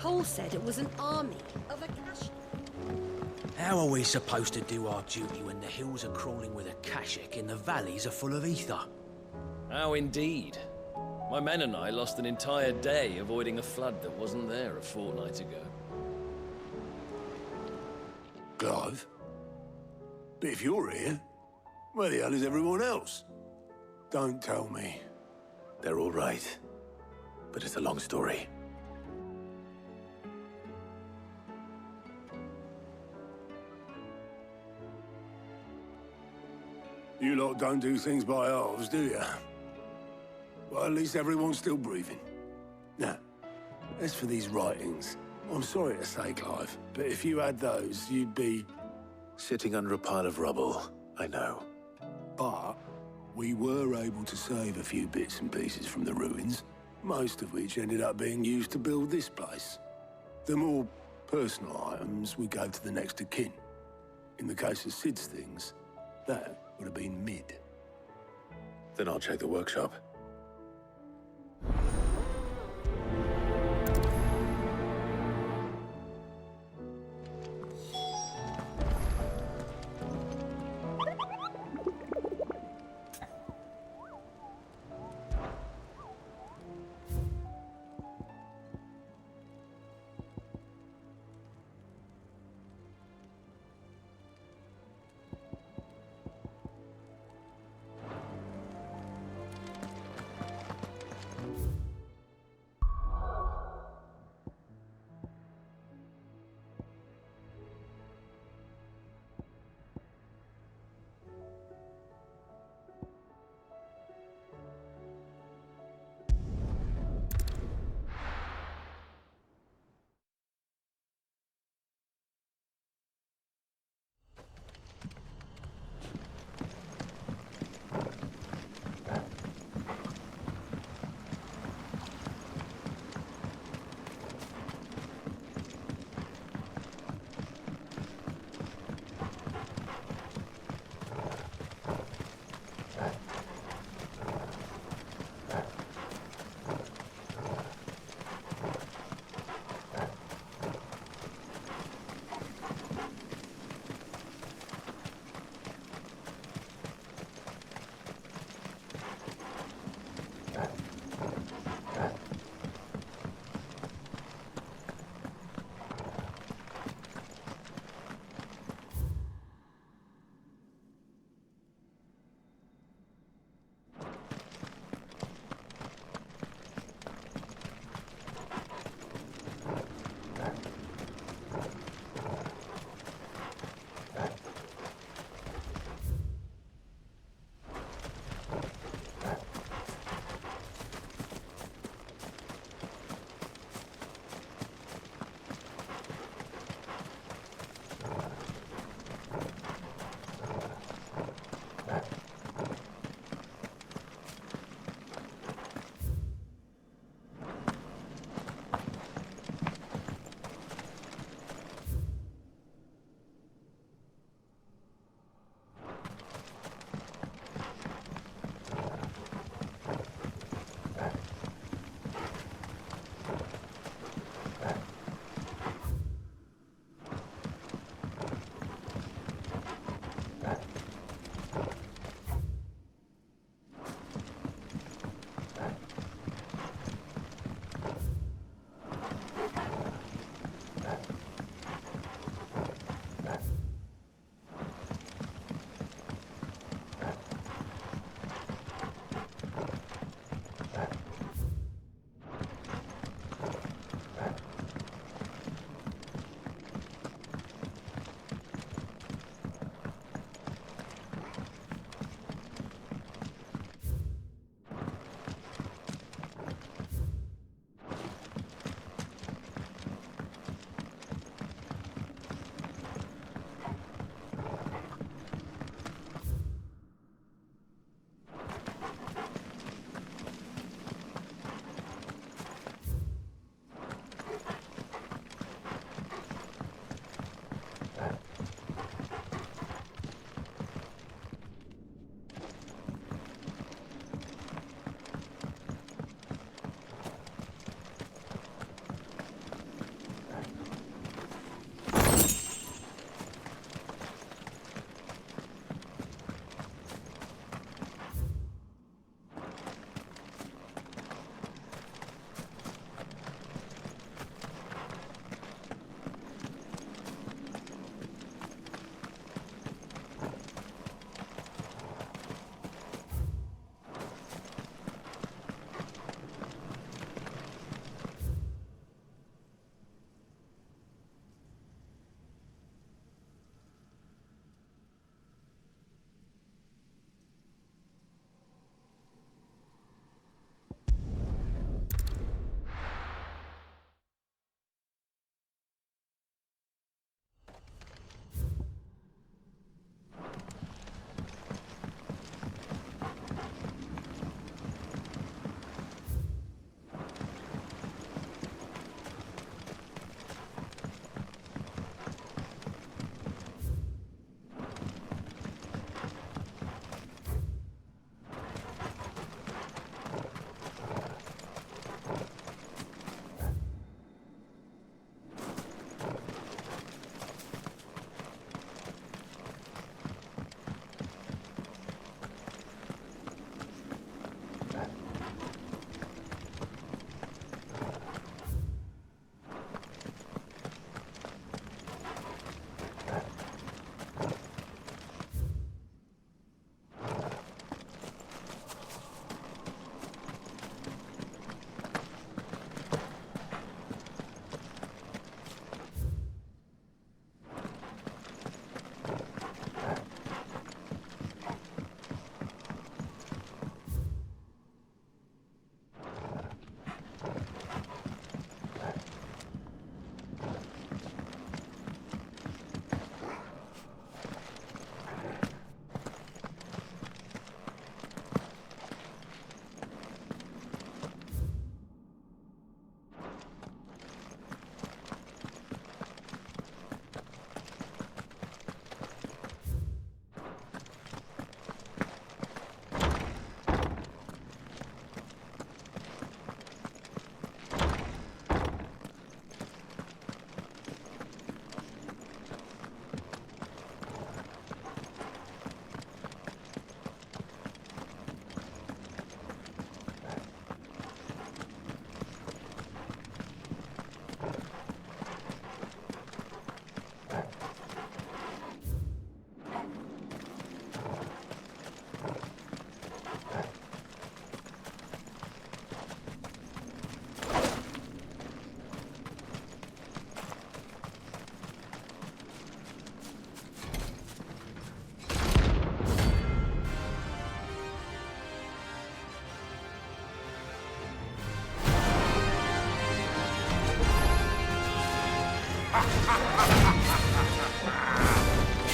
Cole said it was an army of Akashi. How are we supposed to do our duty when the hills are crawling with Akashic and the valleys are full of ether? How indeed. My men and I lost an entire day avoiding a flood that wasn't there a fortnight ago. Clive? But if you're here, where the hell is everyone else? Don't tell me. They're all right. But it's a long story. You lot don't do things by halves, do you? Well, at least everyone's still breathing. Now, as for these writings, I'm sorry to say, Clive, but if you had those, you'd be... Sitting under a pile of rubble, I know. But we were able to save a few bits and pieces from the ruins, most of which ended up being used to build this place. The more personal items we gave to the next of kin. In the case of Sid's things, that would have been mid. Then I'll check the workshop.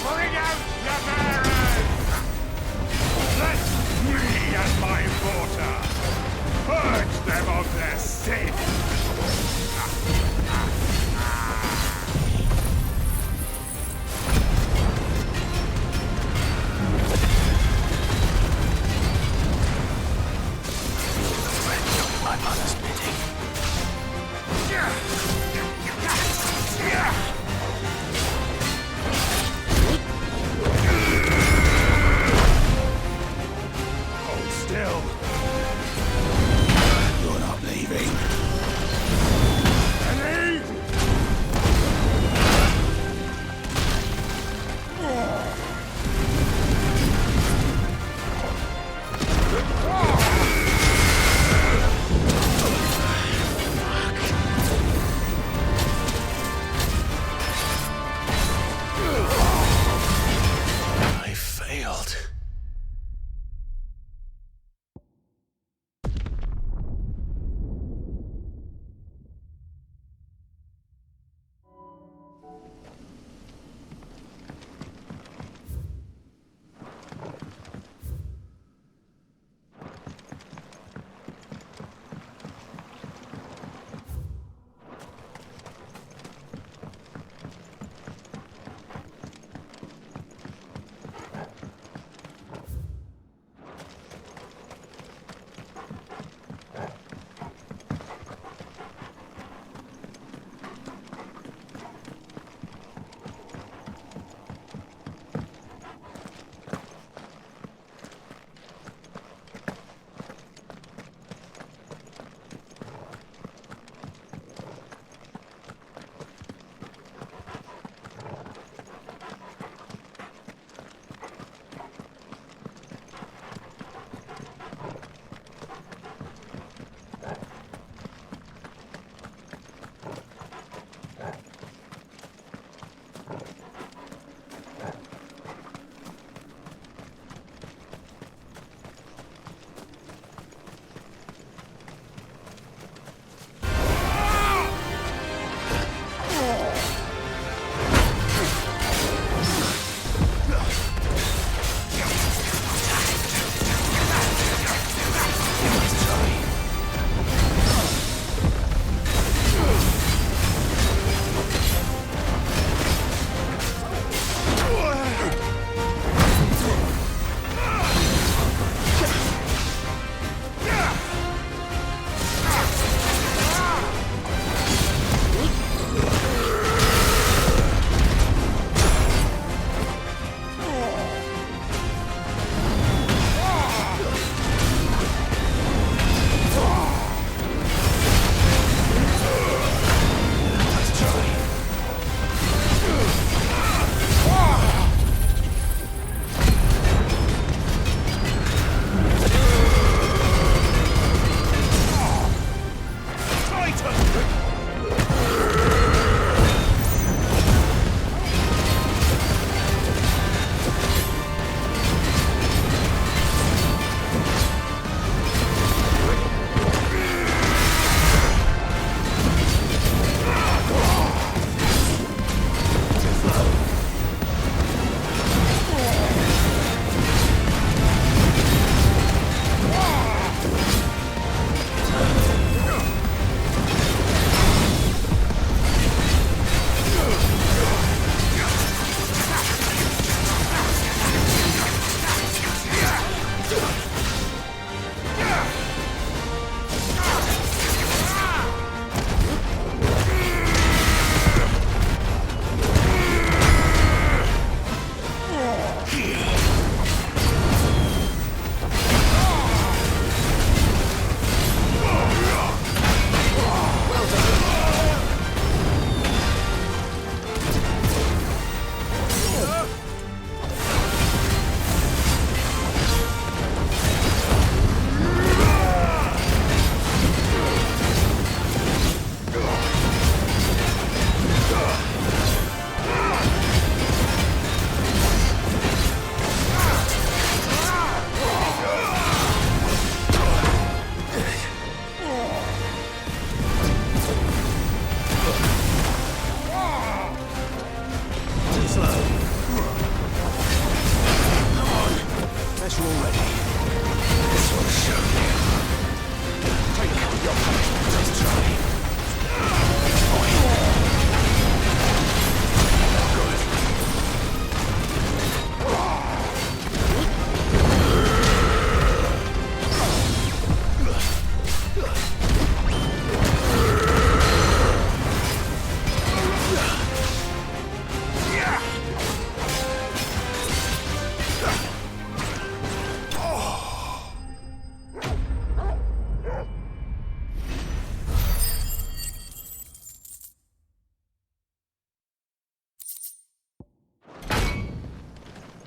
Bring out your bearers! Let me as my porter purge them of their sin! My mother's bidding. Hold still. You're not leaving.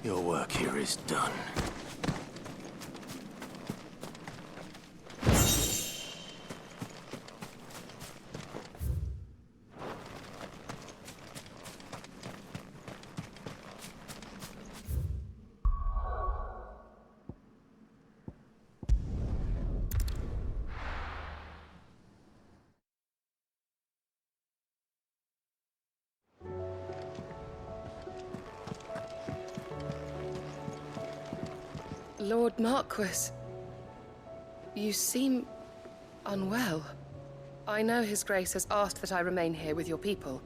Your work here is done. Lord Marquis, you seem unwell. I know His Grace has asked that I remain here with your people.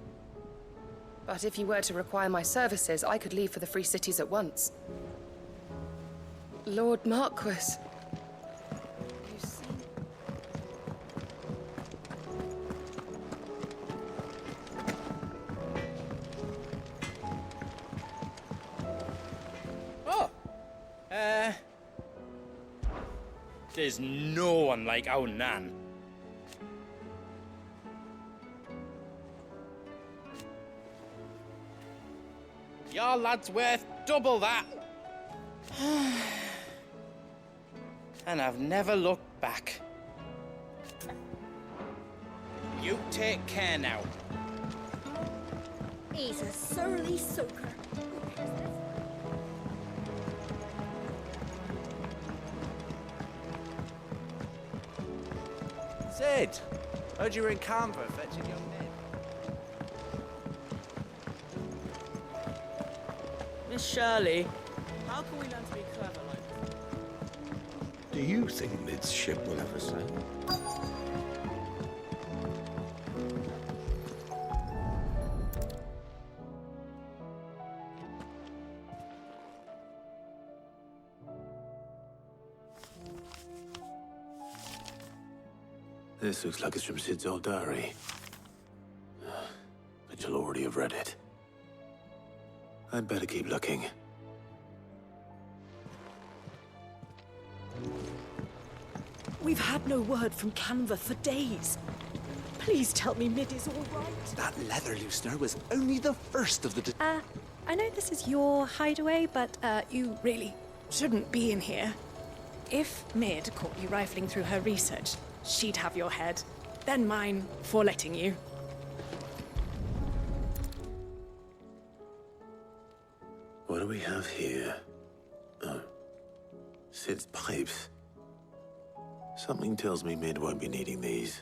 But if you were to require my services, I could leave for the Free Cities at once. Lord Marquis, you seem... Oh! There's no one like our Nan. Your lad's worth double that. And I've never looked back. You take care now. He's a surly soaker. Sid! Heard you were in Canberra fetching young men. Miss Shirley, how can we learn to be clever like this? Do you think Mid's ship will ever sail? This looks like it's from Sid's old diary. But you'll already have read it. I'd better keep looking. We've had no word from Canva for days. Please tell me Mid is all right. That leather loosener was only the first of the... I know this is your hideaway, but you really shouldn't be in here. If Mid caught you rifling through her research, she'd have your head, then mine for letting you. What do we have here? Oh. Sid's pipes. Something tells me Mid won't be needing these.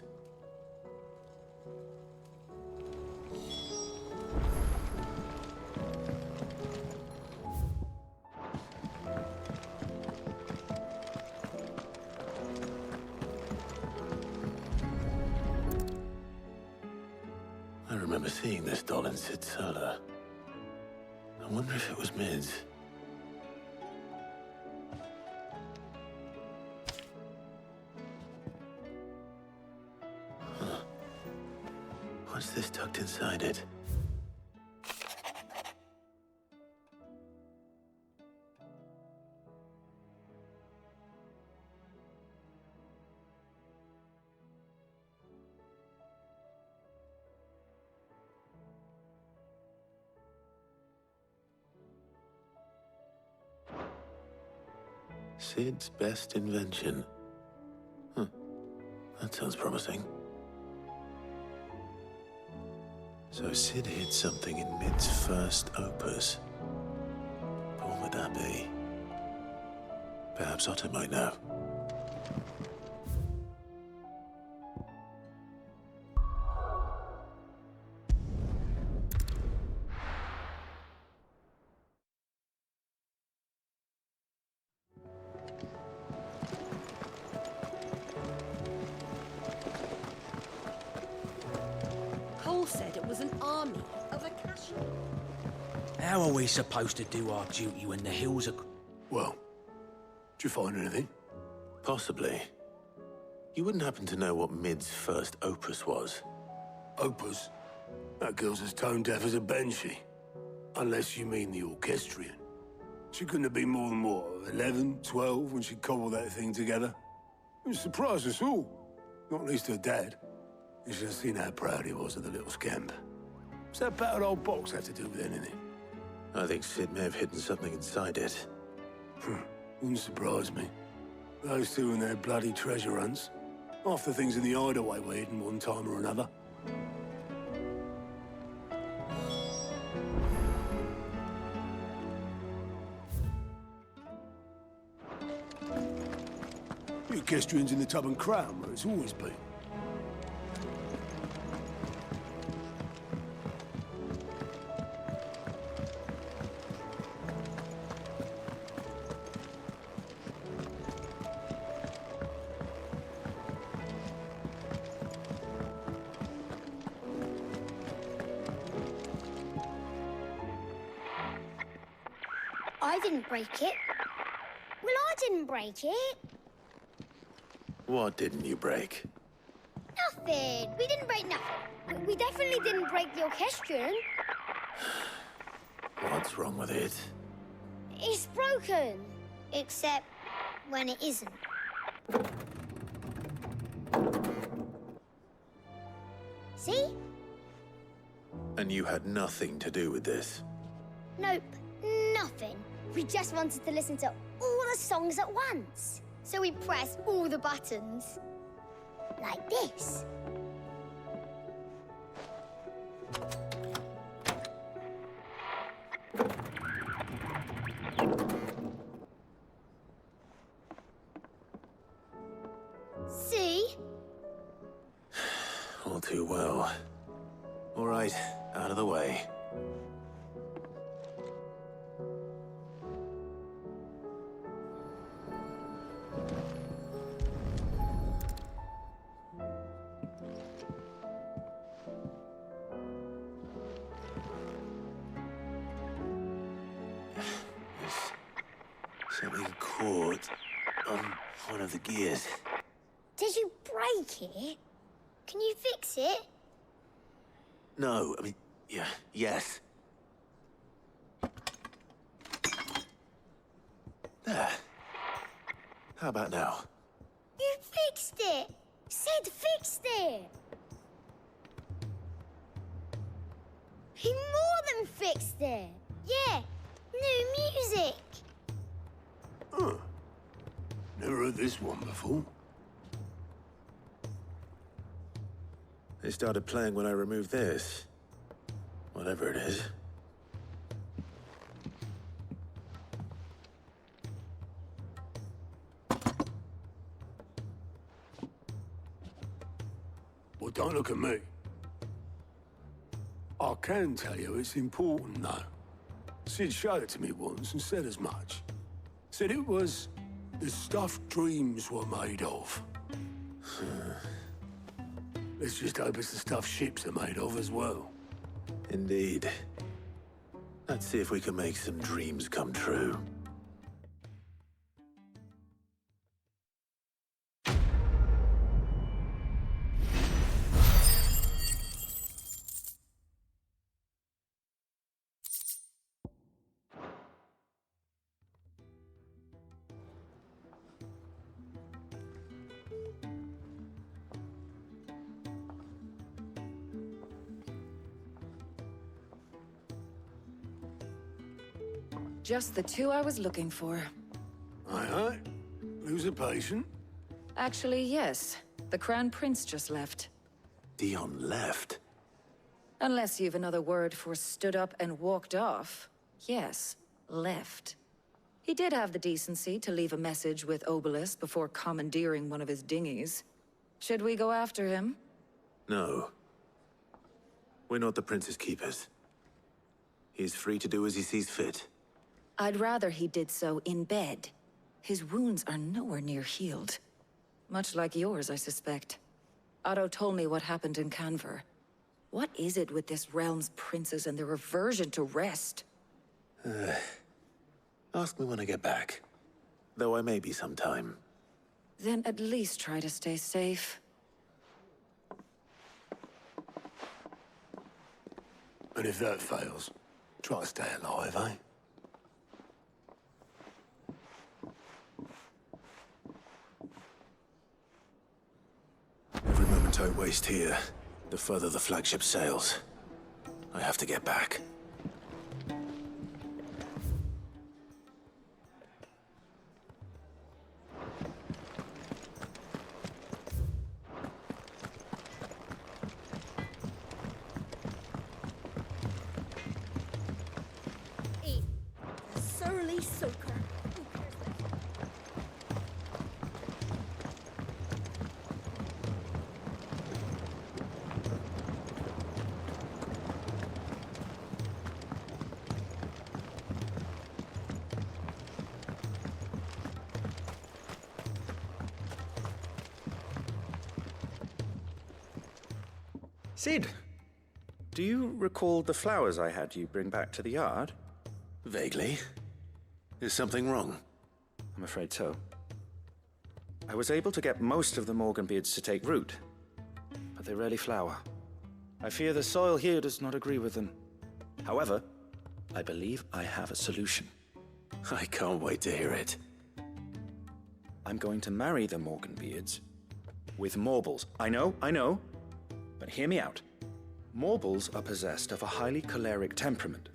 I remember seeing this doll in Sid's cellar. I wonder if it was Mid's. Huh. What's this tucked inside it? Sid's best invention. That sounds promising. So Sid hid something in Mid's first opus. But what would that be? Perhaps Otto might know. Said it was an army of Acacia. How are we supposed to do our duty when the hills are... Well, did you find anything? Possibly. You wouldn't happen to know what Mid's first opus was? Opus? That girl's as tone-deaf as a banshee. Unless you mean the orchestrion. She couldn't have been more than, what, 11, 12 when she cobbled that thing together? It surprised us all. Not least her dad. You should have seen how proud he was of the little scamp. What's that battered old box have to do with anything? I think Sid may have hidden something inside it. Wouldn't surprise me. Those two and their bloody treasure hunts. Half the things in the hideaway were hidden one time or another. The equestrian's in the Tub and Crown, where it's always been. I didn't break it. Well, I didn't break it. What didn't you break? Nothing. We didn't break nothing. We definitely didn't break the orchestrion. What's wrong with it? It's broken. Except when it isn't. See? And you had nothing to do with this? Nope. Nothing. We just wanted to listen to all the songs at once. So we pressed all the buttons. Like this. See? All too well. All right, out of the way. Something caught on one of the gears. Did you break it? Can you fix it? No, I mean, yes. There. How about now? You fixed it! Sid fixed it! He more than fixed it! Yeah, new music! Huh. Never heard this one before. They started playing when I removed this. Whatever it is. Well, don't look at me. I can tell you it's important, though. Sid showed it to me once and said as much. Said it was the stuff dreams were made of. Let's just hope it's the stuff ships are made of as well. Indeed. Let's see if we can make some dreams come true. Just the two I was looking for. Aye. Lose a patient? Actually, yes. The Crown Prince just left. Dion left? Unless you've another word for stood up and walked off. Yes, left. He did have the decency to leave a message with Obelisk before commandeering one of his dinghies. Should we go after him? No. We're not the Prince's keepers. He's free to do as he sees fit. I'd rather he did so in bed. His wounds are nowhere near healed. Much like yours, I suspect. Otto told me what happened in Canver. What is it with this realm's princes and their aversion to rest? Ask me when I get back. Though I may be sometime. Then at least try to stay safe. And if that fails, try to stay alive, eh? Every moment I waste here, the further the flagship sails. I have to get back. surly soaker. Sid, do you recall the flowers I had you bring back to the yard? Vaguely. Is something wrong? I'm afraid so. I was able to get most of the Morganbeards to take root, but they rarely flower. I fear the soil here does not agree with them. However, I believe I have a solution. I can't wait to hear it. I'm going to marry the Morganbeards with Morbles. I know, but hear me out. Morbles are possessed of a highly choleric temperament.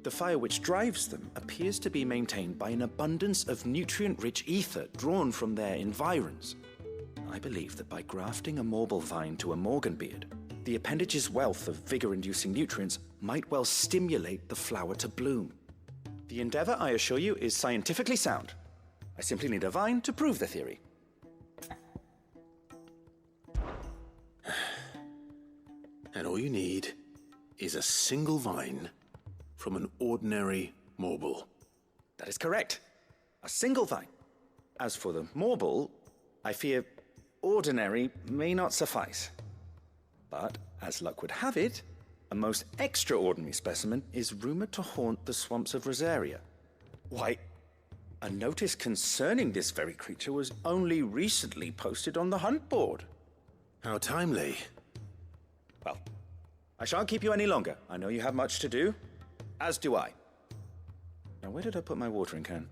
The fire which drives them appears to be maintained by an abundance of nutrient-rich ether drawn from their environs. I believe that by grafting a Morble vine to a Morganbeard, the appendage's wealth of vigor-inducing nutrients might well stimulate the flower to bloom. The endeavor, I assure you, is scientifically sound. I simply need a vine to prove the theory. And all you need is a single vine from an ordinary Morble. That is correct. A single vine. As for the Morble, I fear ordinary may not suffice. But, as luck would have it, a most extraordinary specimen is rumored to haunt the swamps of Rosaria. Why, a notice concerning this very creature was only recently posted on the hunt board. How timely. Well, I shan't keep you any longer. I know you have much to do, as do I. Now, where did I put my watering can?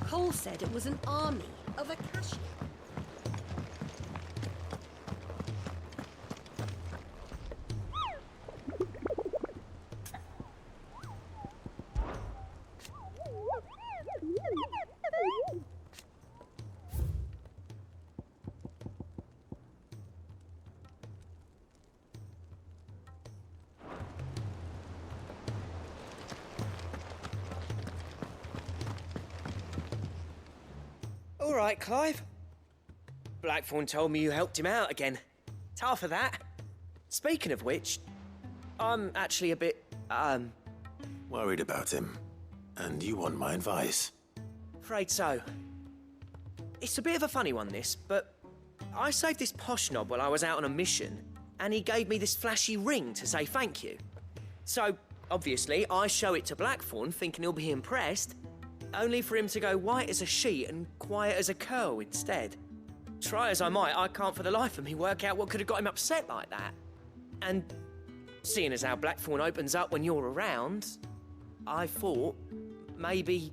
Cole said it was an army of Acacia. All right, Clive. Blackthorn told me you helped him out again. It's half of that. Speaking of which, I'm actually a bit, Worried about him. And you want my advice? afraid so. It's a bit of a funny one, this, but I saved this posh knob while I was out on a mission, and he gave me this flashy ring to say thank you. So, obviously, I show it to Blackthorn, thinking he'll be impressed, only for him to go white as a sheet and quiet as a curl instead. Try as I might, I can't for the life of me work out what could have got him upset like that. And seeing as how Blackthorn opens up when you're around, I thought maybe...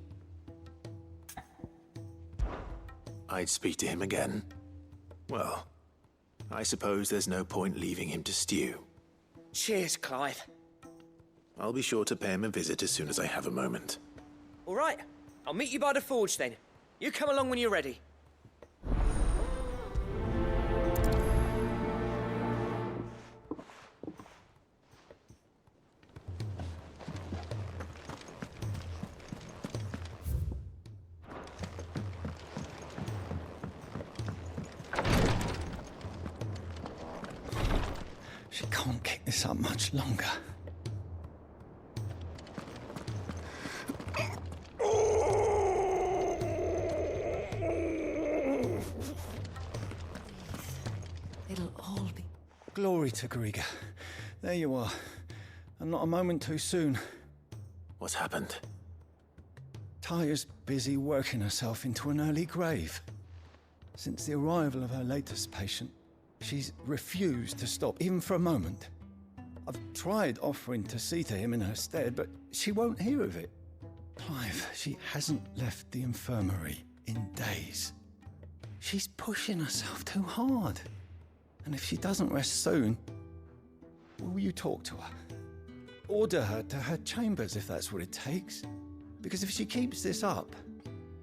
I'd speak to him again. Well, I suppose there's no point leaving him to stew. Cheers, Clive. I'll be sure to pay him a visit as soon as I have a moment. All right, I'll meet you by the forge then. You come along when you're ready. She can't keep this up much longer. It'll all be... Glory to Griga. There you are. And not a moment too soon. What's happened? Taya's busy working herself into an early grave. Since the arrival of her latest patient, She's refused to stop, even for a moment. I've tried offering to see to him in her stead, but she won't hear of it. Clive, she hasn't left the infirmary in days. She's pushing herself too hard. And if she doesn't rest soon, will you talk to her? Order her to her chambers if that's what it takes. Because if she keeps this up,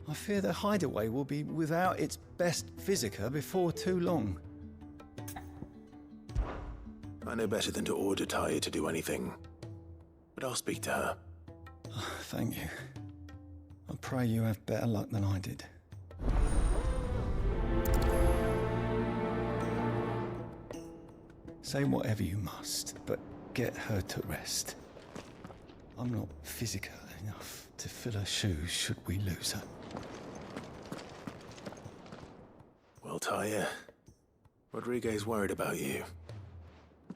I fear the hideaway will be without its best physica before too long. I know better than to order Tyre to do anything, but I'll speak to her. Oh, thank you. I pray you have better luck than I did. Say whatever you must, but get her to rest. I'm not physical enough to fill her shoes should we lose her. Well, Tyre, Rodriguez's worried about you.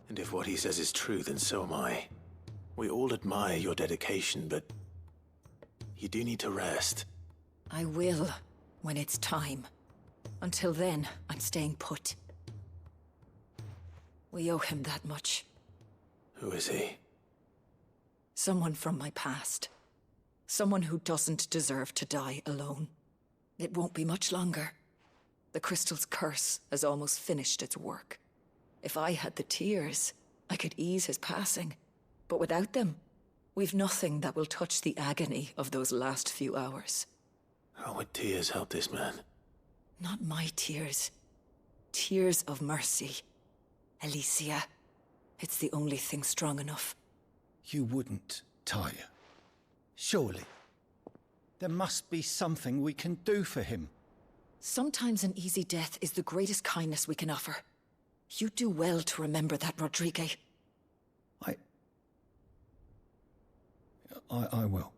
And if what he says is true, then so am I. We all admire your dedication, but you do need to rest. I will, when it's time. Until then, I'm staying put. We owe him that much. Who is he? Someone from my past. Someone who doesn't deserve to die alone. It won't be much longer. The crystal's curse has almost finished its work. If I had the tears, I could ease his passing. But without them, we've nothing that will touch the agony of those last few hours. How would tears help this man? Not my tears. Tears of mercy. Alicia, it's the only thing strong enough. You wouldn't, Tyre. Surely. There must be something we can do for him. Sometimes an easy death is the greatest kindness we can offer. You do well to remember that, Rodrigue. I will.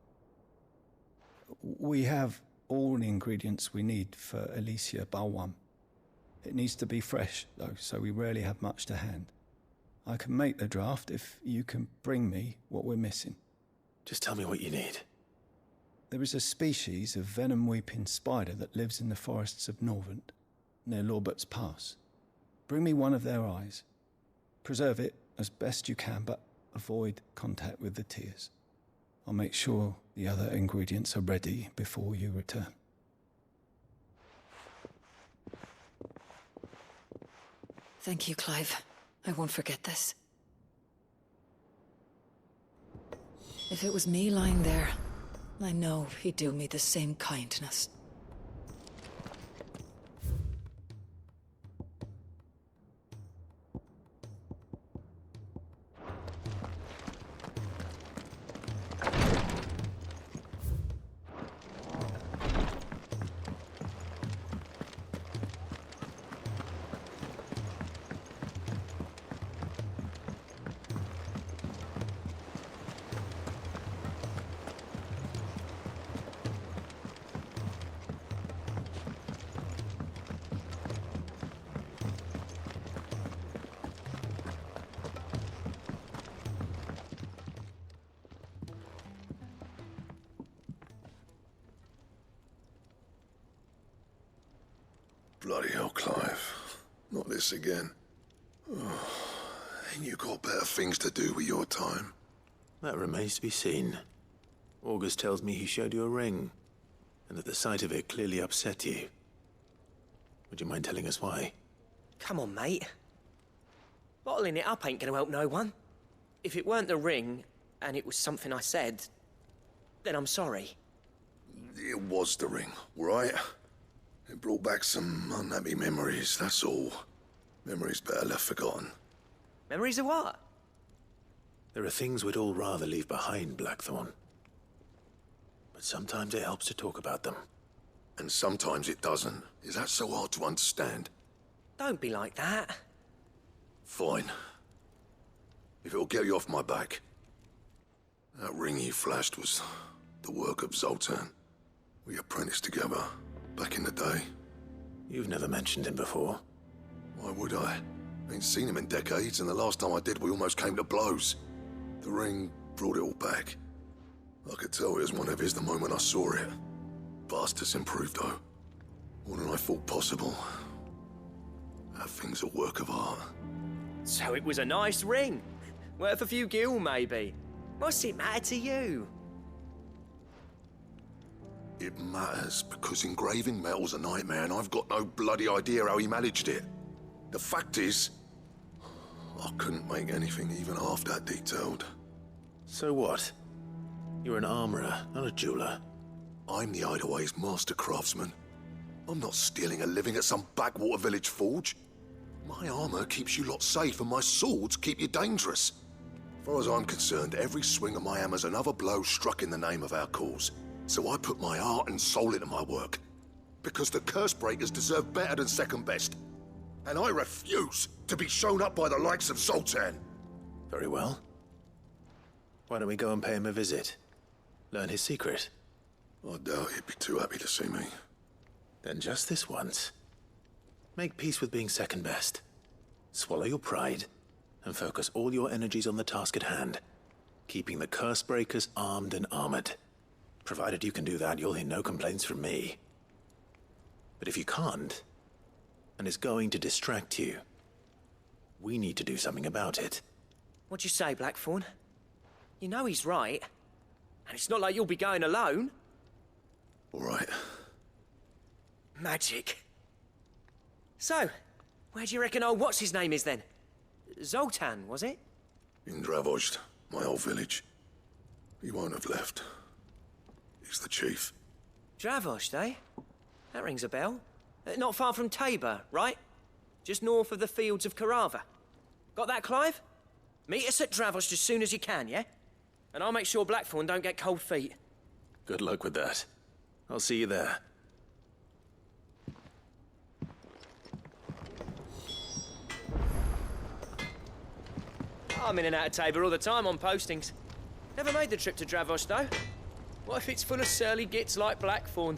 We have all the ingredients we need for Alicia Balwam. It needs to be fresh, though, so we rarely have much to hand. I can make the draft if you can bring me what we're missing. Just tell me what you need. There is a species of venom-weeping spider that lives in the forests of Norvent, near Lorbert's Pass. Bring me one of their eyes. Preserve it as best you can, but avoid contact with the tears. I'll make sure the other ingredients are ready before you return. Thank you, Clive. I won't forget this. If it was me lying there, I know he'd do me the same kindness. Bloody hell, Clive. Not this again. Oh, ain't you got better things to do with your time? That remains to be seen. August tells me he showed you a ring, and that the sight of it clearly upset you. Would you mind telling us why? Come on, mate. Bottling it up ain't gonna help no one. If it weren't the ring, and it was something I said, then I'm sorry. It was the ring, right? It brought back some unhappy memories, that's all. Memories better left forgotten. Memories of what? There are things we'd all rather leave behind, Blackthorn. But sometimes it helps to talk about them. And sometimes it doesn't. Is that so hard to understand? Don't be like that. Fine. If it'll get you off my back. That ring you flashed was the work of Zoltan. We apprenticed together. Back in the day. You've never mentioned him before. Why would I? Ain't seen him in decades, and the last time I did, we almost came to blows. The ring brought it all back. I could tell it was one of his the moment I saw it. Vast has improved, though. More than I thought possible. That thing's a work of art. So it was a nice ring. Worth a few gil, maybe. What's it matter to you? It matters because engraving metal's a nightmare and I've got no bloody idea how he managed it. The fact is, I couldn't make anything even half that detailed. So what? You're an armorer, not a jeweler. I'm the Hideaway's master craftsman. I'm not stealing a living at some backwater village forge. My armor keeps you lot safe and my swords keep you dangerous. As far as I'm concerned, every swing of my hammer's another blow struck in the name of our cause. So I put my heart and soul into my work. Because the curse breakers deserve better than second best. And I refuse to be shown up by the likes of Zoltan. Very well. Why don't we go and pay him a visit? Learn his secret. I doubt he'd be too happy to see me. Then just this once. Make peace with being second best. Swallow your pride, and focus all your energies on the task at hand. Keeping the curse breakers armed and armored. Provided you can do that, you'll hear no complaints from me. But if you can't, and it's going to distract you, we need to do something about it. What'd you say, Blackthorn? You know he's right. And it's not like you'll be going alone. All right. Magic. So, where do you reckon old what's-his-name is then? Zoltan, was it? In Dravozd, my old village. He won't have left. He's the chief. Dravozd, eh? That rings a bell. Not far from Tabor, right? Just north of the fields of Carava. Got that, Clive? Meet us at Dravozd as soon as you can, yeah? And I'll make sure Blackthorn don't get cold feet. Good luck with that. I'll see you there. I'm in and out of Tabor all the time on postings. Never made the trip to Dravozd, though. What if it's full of surly gits like Blackthorn?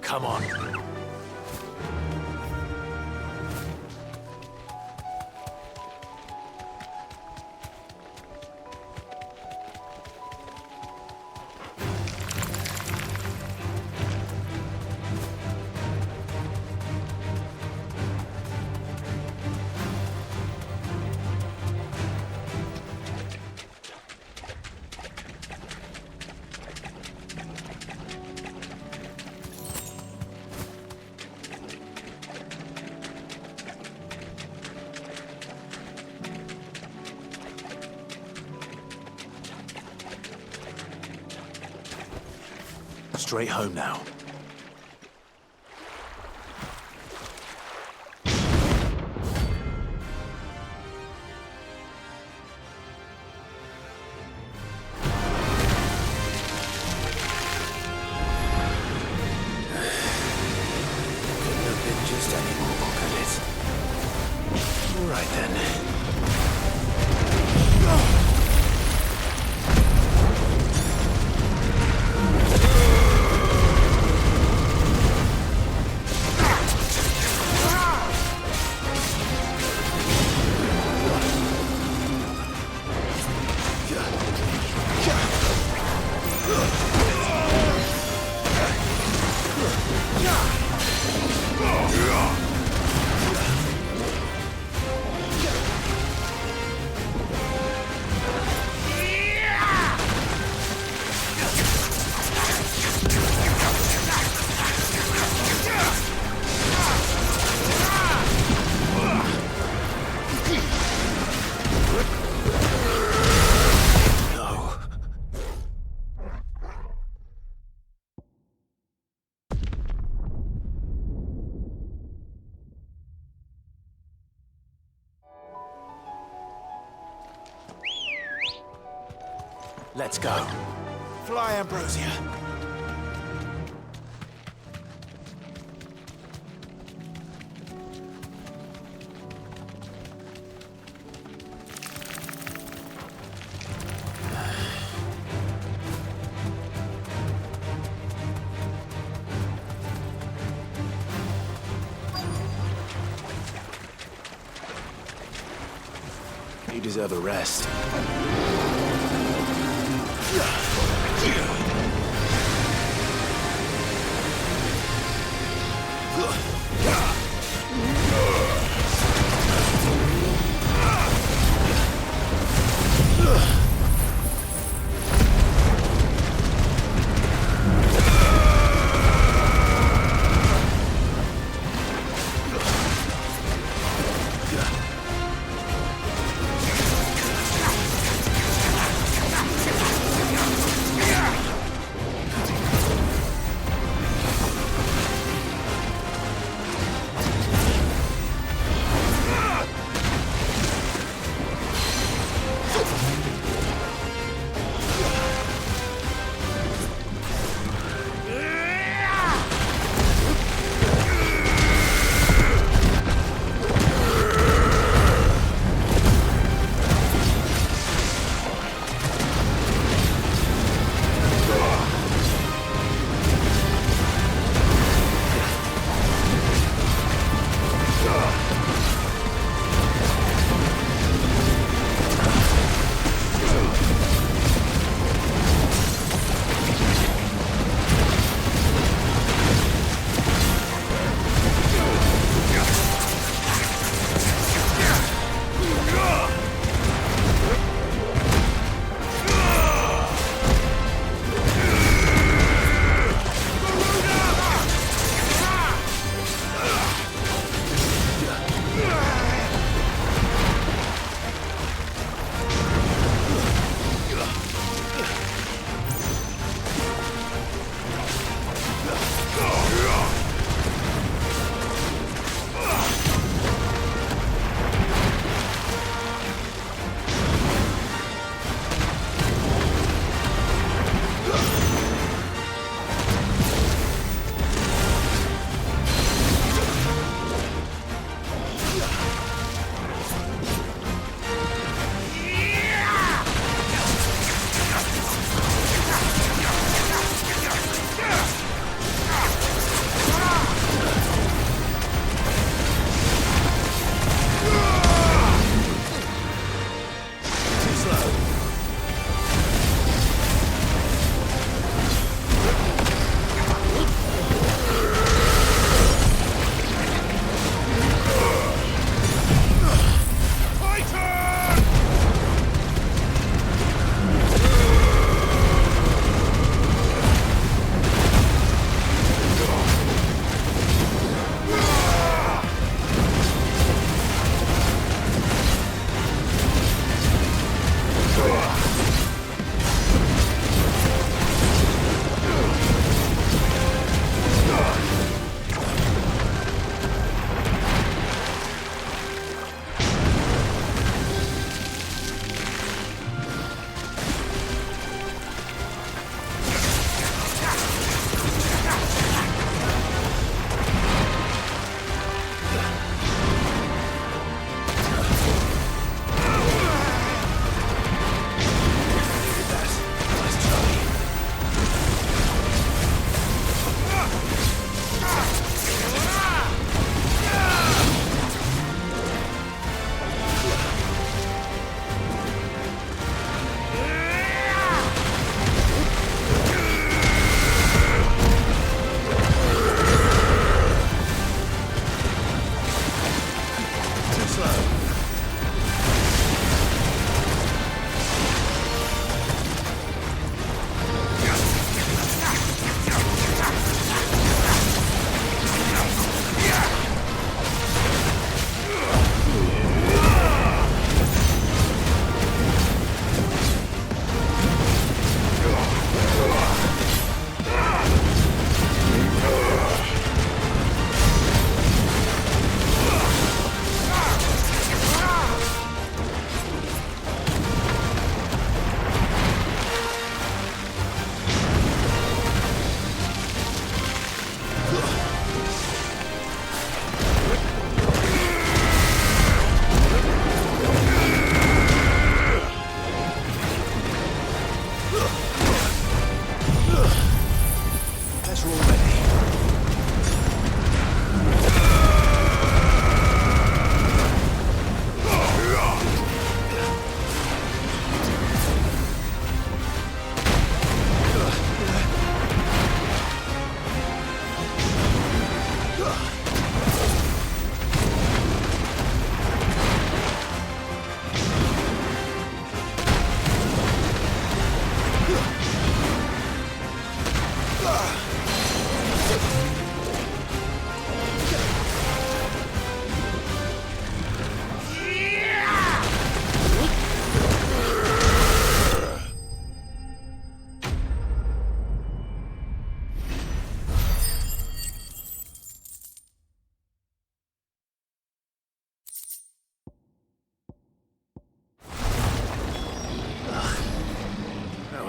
Come on. Straight home now. Couldn't have been just any more, could it? All right then. Let's go. Fly, Ambrosia. You deserve a rest.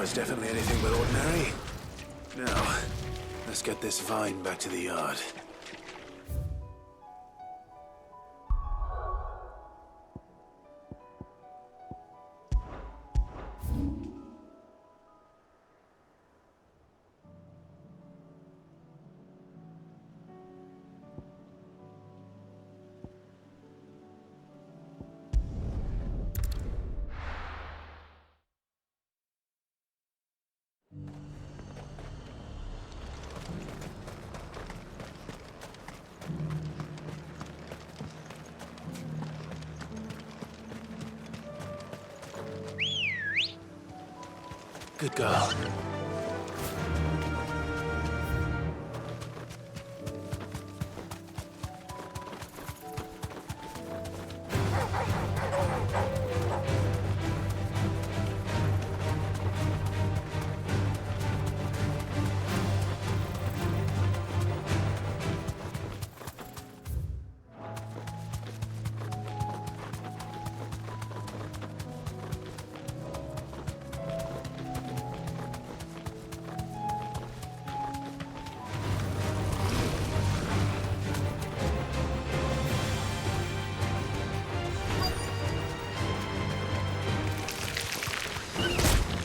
was definitely anything but ordinary. Now, let's get this vine back to the yard. Good girl.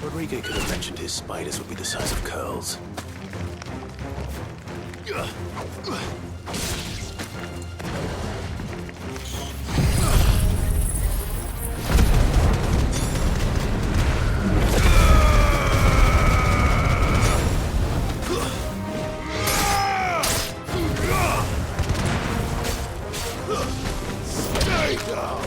Rodriguez could have mentioned his spiders would be the size of curls. Stay down!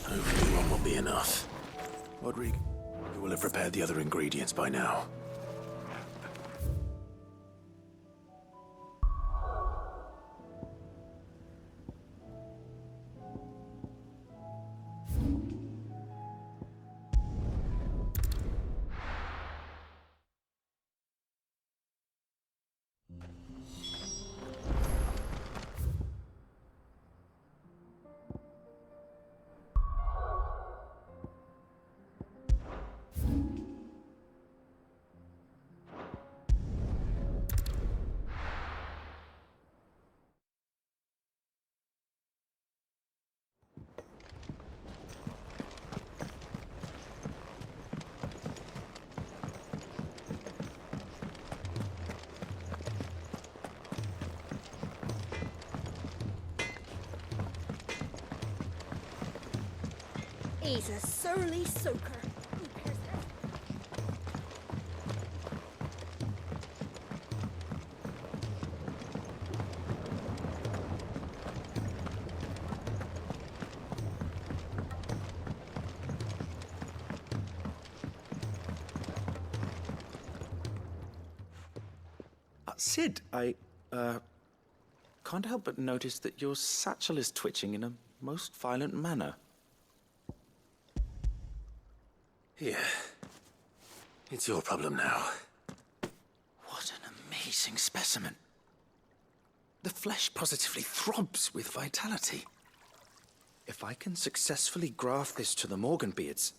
Hopefully one will be enough. Rodriguez, you will have prepared the other ingredients by now. He's a surly soaker. Sid, I can't help but notice that your satchel is twitching in a most violent manner. Here. It's your problem now. What an amazing specimen. The flesh positively throbs with vitality. If I can successfully graft this to the Morganbeards...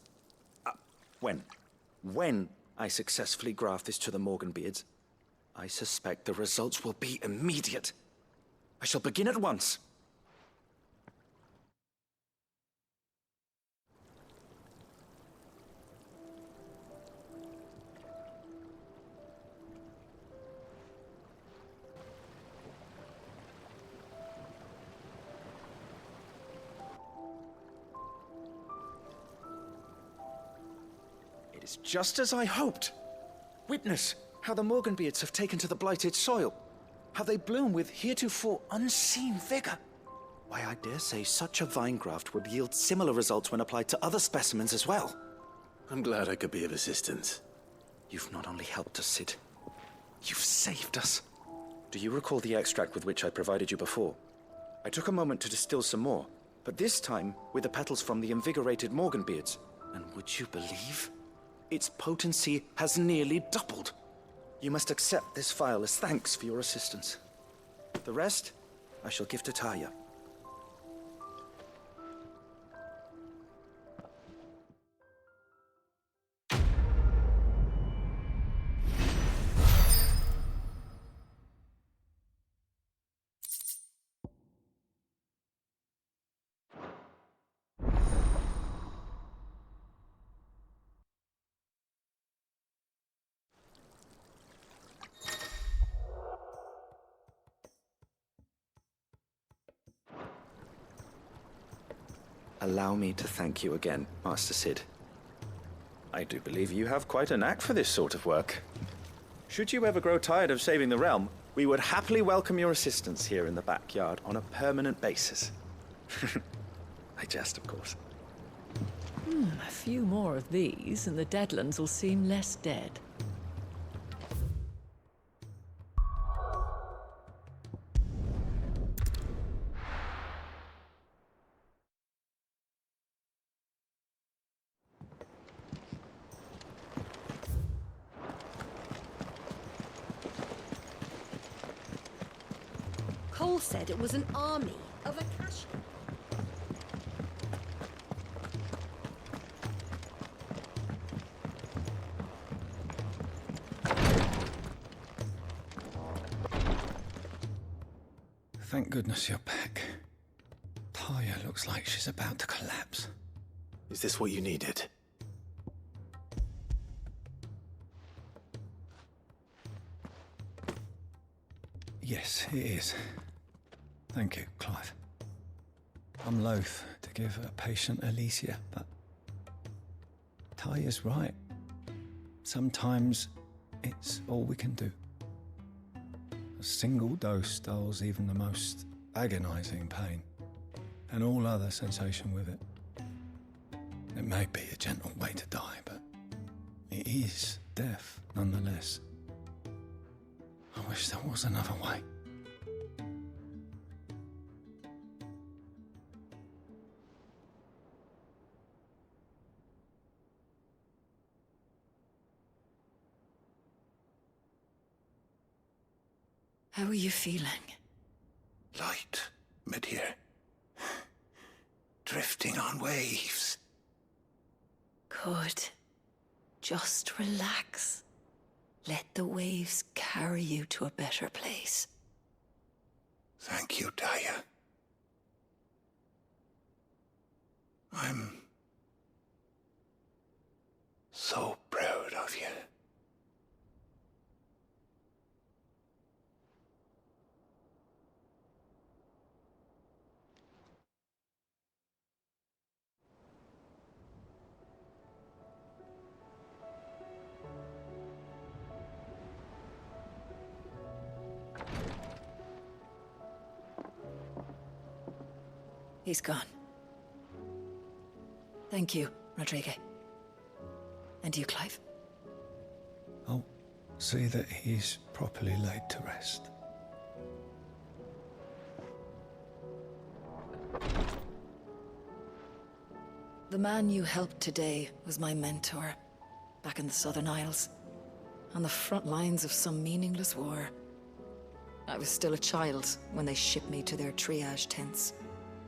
When I successfully graft this to the Morganbeards, I suspect the results will be immediate. I shall begin at once. is just as I hoped. Witness how the Morganbeards have taken to the blighted soil. How they bloom with heretofore unseen vigor. Why, I dare say such a vine graft would yield similar results when applied to other specimens as well. I'm glad I could be of assistance. You've not only helped us, Cid, you've saved us. Do you recall the extract with which I provided you before? I took a moment to distill some more, but this time with the petals from the invigorated Morganbeards. And would you believe? Its potency has nearly doubled. You must accept this vial as thanks for your assistance. The rest, I shall give to Taya. Allow me to thank you again, Master Cid. I do believe you have quite a knack for this sort of work. Should you ever grow tired of saving the realm, we would happily welcome your assistance here in the backyard on a permanent basis. I jest, of course. A few more of these, and the Deadlands will seem less dead. Cole said it was an army of Akashi. Thank goodness you're back. Taya looks like she's about to collapse. Is this what you needed? Yes, it is. Thank you, Clive. I'm loath to give a patient Alicia, but Taya's right. Sometimes it's all we can do. A single dose dulls even the most agonizing pain, and all other sensation with it. It may be a gentle way to die, but it is death nonetheless. I wish there was another way. How are you feeling? Light, mid-here. Drifting on waves. Good. Just relax. Let the waves carry you to a better place. Thank you, Taya. I'm so proud of you. He's gone. Thank you, Rodrigo. And you, Clive? I'll see that he's properly laid to rest. The man you helped today was my mentor, back in the Southern Isles, on the front lines of some meaningless war. I was still a child when they shipped me to their triage tents,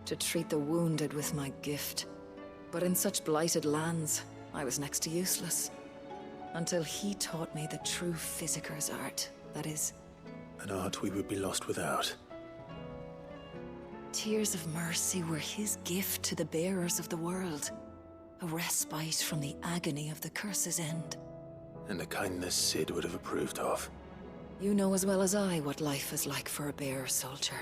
to treat the wounded with my gift. But in such blighted lands, I was next to useless. Until he taught me the true physicker's art, that is... An art we would be lost without. Tears of mercy were his gift to the bearers of the world. A respite from the agony of the curse's end. And a kindness Cid would have approved of. You know as well as I what life is like for a bearer soldier.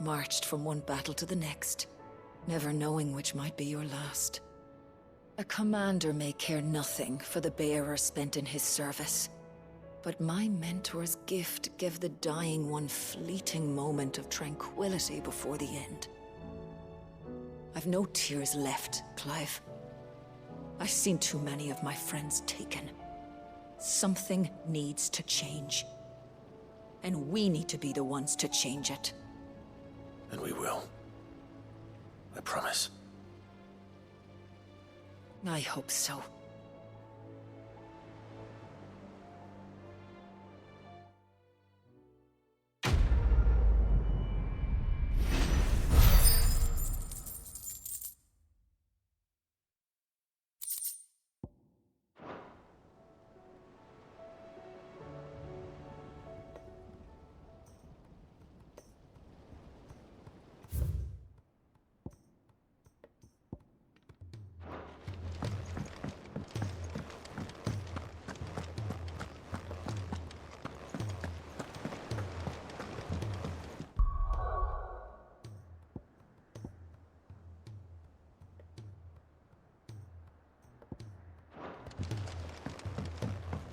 Marched from one battle to the next, never knowing which might be your last. A commander may care nothing for the bearer spent in his service. But my mentor's gift gave the dying one fleeting moment of tranquility before the end. I've no tears left, Clive. I've seen too many of my friends taken. Something needs to change. And we need to be the ones to change it. And we will. I promise. I hope so.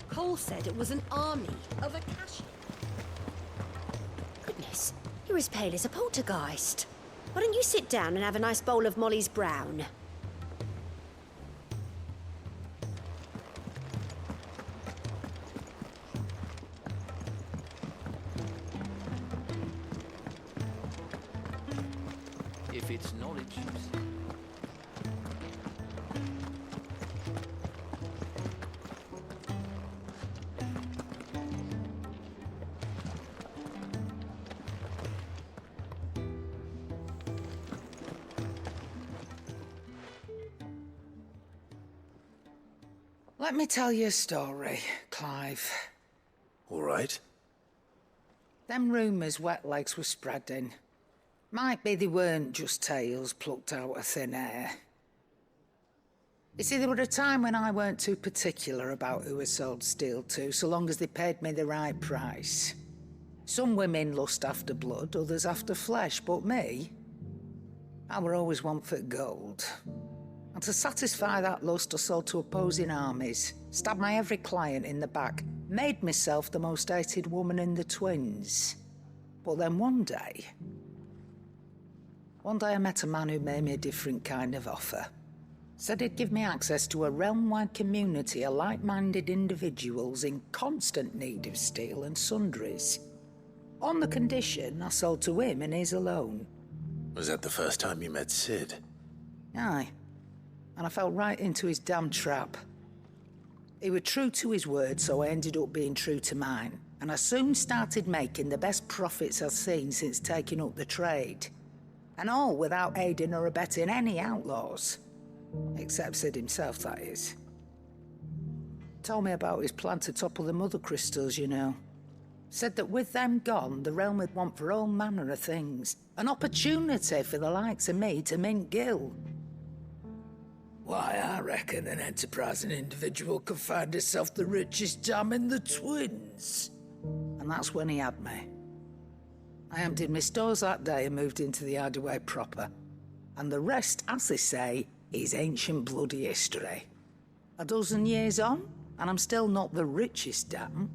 Cole said it was an army of Akashi. Goodness, you're as pale as a poltergeist. Why don't you sit down and have a nice bowl of Molly's Brown? If it's knowledge, you see. Let me tell you a story, Clive. All right. Them rumours Wetlegs were spreading. Might be they weren't just tales plucked out of thin air. You see, there were a time when I weren't too particular about who I sold steel to, so long as they paid me the right price. Some women lust after blood, others after flesh, but me, I were always one for gold. And to satisfy that lust, I sold to opposing armies, stabbed my every client in the back, made myself the most hated woman in the twins. But then one day I met a man who made me a different kind of offer. Said he'd give me access to a realm-wide community of like-minded individuals in constant need of steel and sundries. On the condition I sold to him and his alone. Was that the first time you met Sid? Aye. And I fell right into his damn trap. He was true to his word, so I ended up being true to mine. And I soon started making the best profits I've seen since taking up the trade. And all without aiding or abetting any outlaws. Except Sid himself, that is. Told me about his plan to topple the mother crystals, you know. Said that with them gone, the realm would want for all manner of things. An opportunity for the likes of me to mint Gil. Why, I reckon an enterprising individual could find himself the richest dam in the twins. And that's when he had me. I emptied my stores that day and moved into the Hideaway proper. And the rest, as they say, is ancient bloody history. A dozen years on, and I'm still not the richest dam.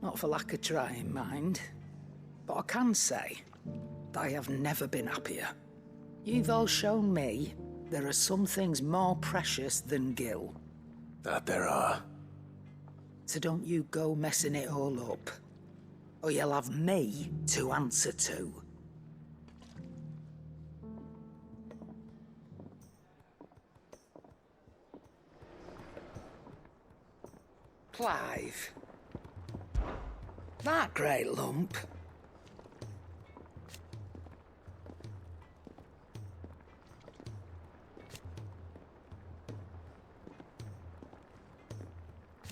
Not for lack of trying, mind. But I can say, I have never been happier. You've all shown me there are some things more precious than Gil. That there are. So don't you go messing it all up. Or you'll have me to answer to. Clive. That great lump.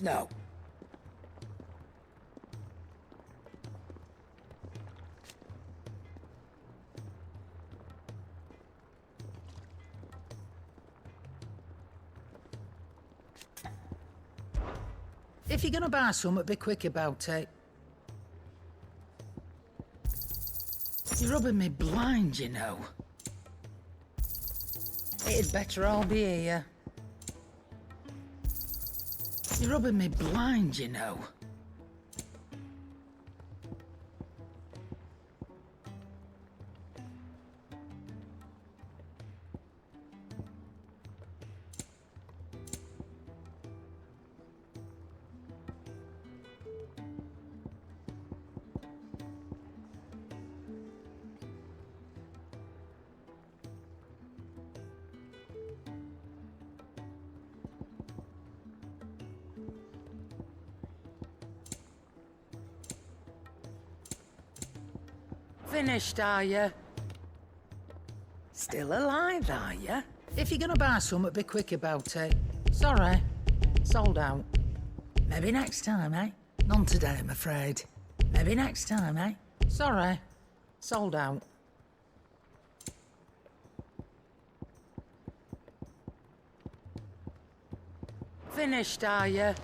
No. If you're gonna buy something, be quick about it. You're rubbing me blind, you know. It'd better all be here. You're rubbing me blind, you know. Finished, are you? Still alive, are you? If you're gonna buy some, be quick about it. Sorry, sold out. Maybe next time, eh? None today, I'm afraid. Maybe next time, eh? Sorry, sold out. Finished, are you?